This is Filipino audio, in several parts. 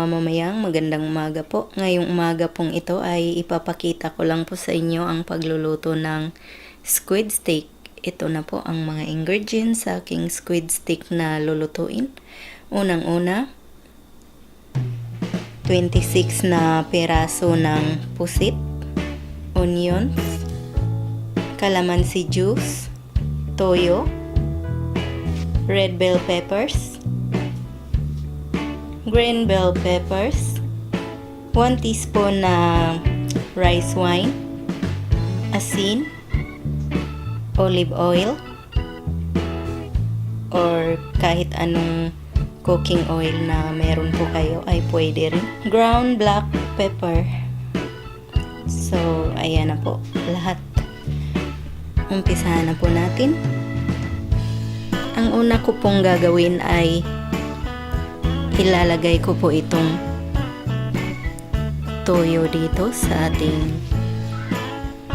mamamayang magandang umaga po. Ngayong umaga pong ito ay ipapakita ko lang po sa inyo ang pagluluto ng squid steak. Ito na po ang mga ingredients sa aking squid steak na lulutuin. Unang-una, 26 na peraso ng pusit, onions, calamansi juice, toyo, red bell peppers, green bell peppers, 1 teaspoon na rice wine, asin, olive oil, or kahit anong cooking oil na meron po kayo ay pwede rin. Ground black pepper. So, ayan na po lahat. Umpisahan na po natin. Ang una ko pong gagawin ay ilalagay ko po itong toyo dito sa ating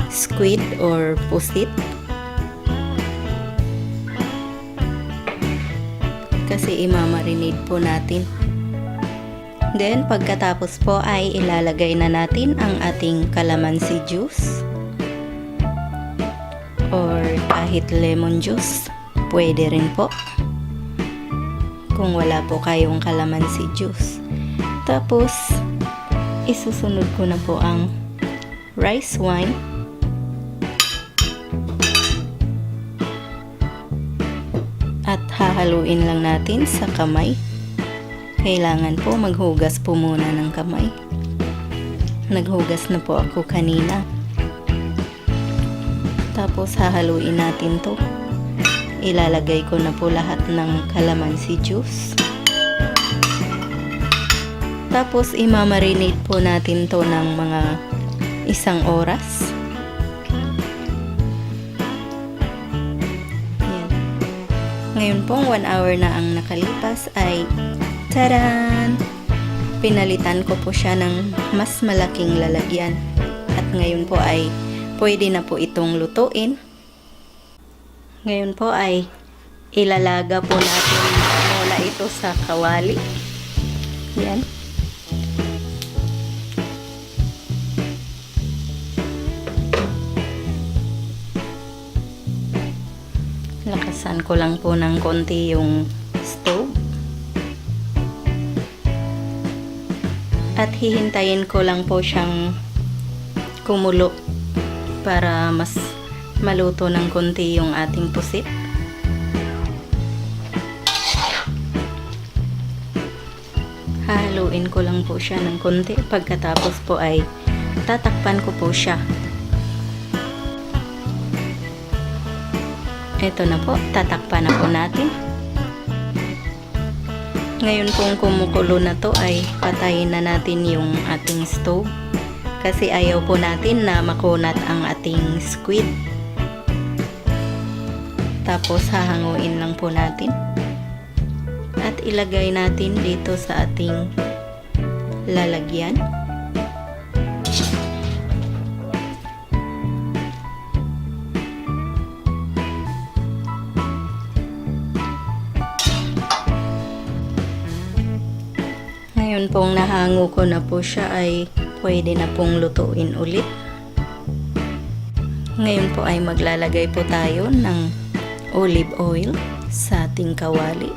squid or pusit. Kasi imamarinate po natin. Then, pagkatapos po ay ilalagay na natin ang ating calamansi juice or kahit lemon juice. Pwede rin po kung wala po kayong calamansi juice. Tapos, isusunod ko na po ang rice wine. At hahaluin lang natin sa kamay. Kailangan po maghugas po muna ng kamay. Naghugas na po ako kanina. Tapos hahaluin natin to. Ilalagay ko na po lahat ng calamansi juice. Tapos imamarinate po natin to ng mga 1 oras. Yan. Ngayon pong 1 hour na ang nakalipas ay taran! Pinalitan ko po siya ng mas malaking lalagyan. At ngayon po ay pwede na po itong lutuin. Ngayon po ay ilalaga po natin muna ito sa kawali. Yan. Lakasan ko lang po ng konti yung stove. At hihintayin ko lang po siyang kumulo para mas maluto ng konti yung ating pusit. Haluin ko lang po siya ng konti. Pagkatapos po ay tatakpan ko po siya. Ito na po, tatakpan na po natin. Ngayon kung kumukulo na to ay patayin na natin yung ating stove. Kasi ayaw po natin na makunat ang ating squid. Tapos hahanguin lang po natin. At ilagay natin dito sa ating lalagyan. Ngayon pong nahango ko na po siya ay pwede na pong lutuin ulit. Ngayon po ay maglalagay po tayo ng olive oil sa ating kawali.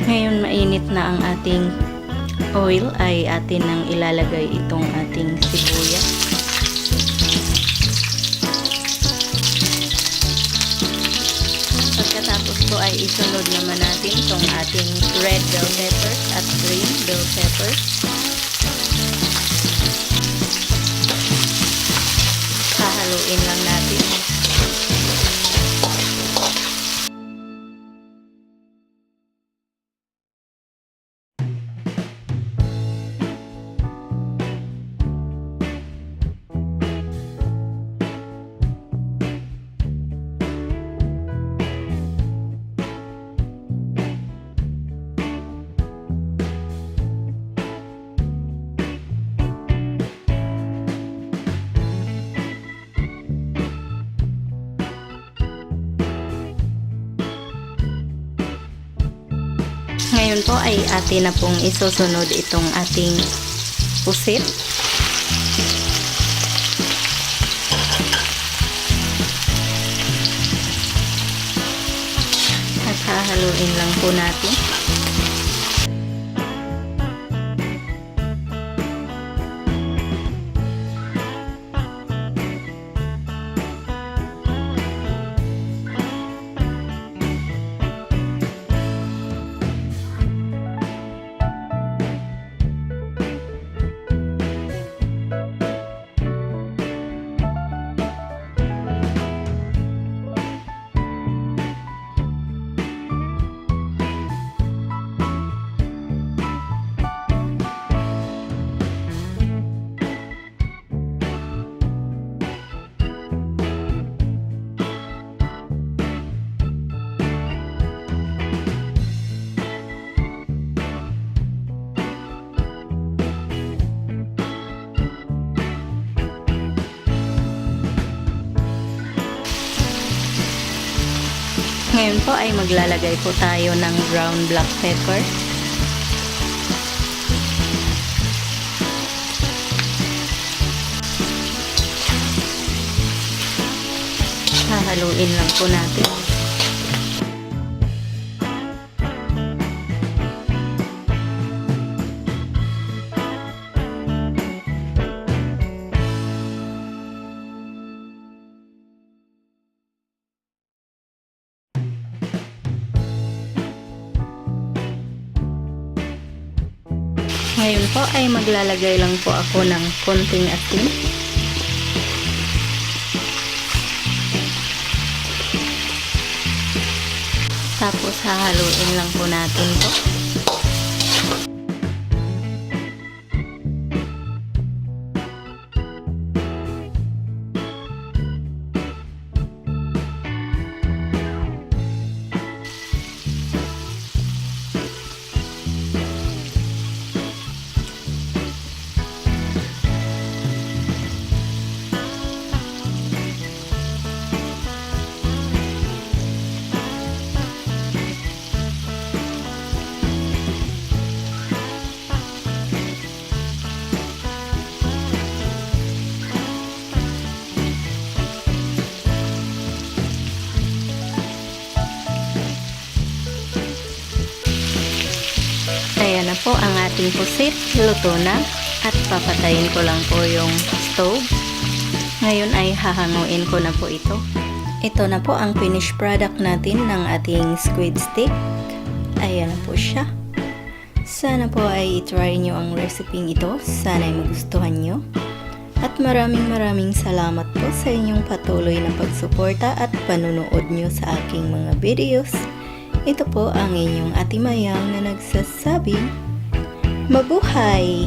Ngayon mainit na ang ating oil ay atin nang ilalagay itong ating sibuyas. Pagkatapos po ay isunod naman natin itong ating red bell peppers at green bell peppers. Hahaluin lang natin. Ngayon po ay atin na pong isusunod itong ating pusit. At hahaluin lang po natin. Ngayon po ay maglalagay po tayo ng brown black pepper. Hahaluin lang po natin. Ngayon po ay maglalagay lang po ako ng konting asin. Tapos hahaluin lang po natin to. Ayan na po ang ating pusit, luto na at papatayin ko lang po yung stove. Ngayon ay hahanguin ko na po ito. Ito na po ang finished product natin ng ating squid steak. Ayan na po siya. Sana po ay i-try nyo ang recipe ito. Sana ay magustuhan nyo. At maraming salamat po sa inyong patuloy na pagsuporta at panunood nyo sa aking mga videos. Ito po ang inyong Ate Mayang na nagsasabing, mabuhay!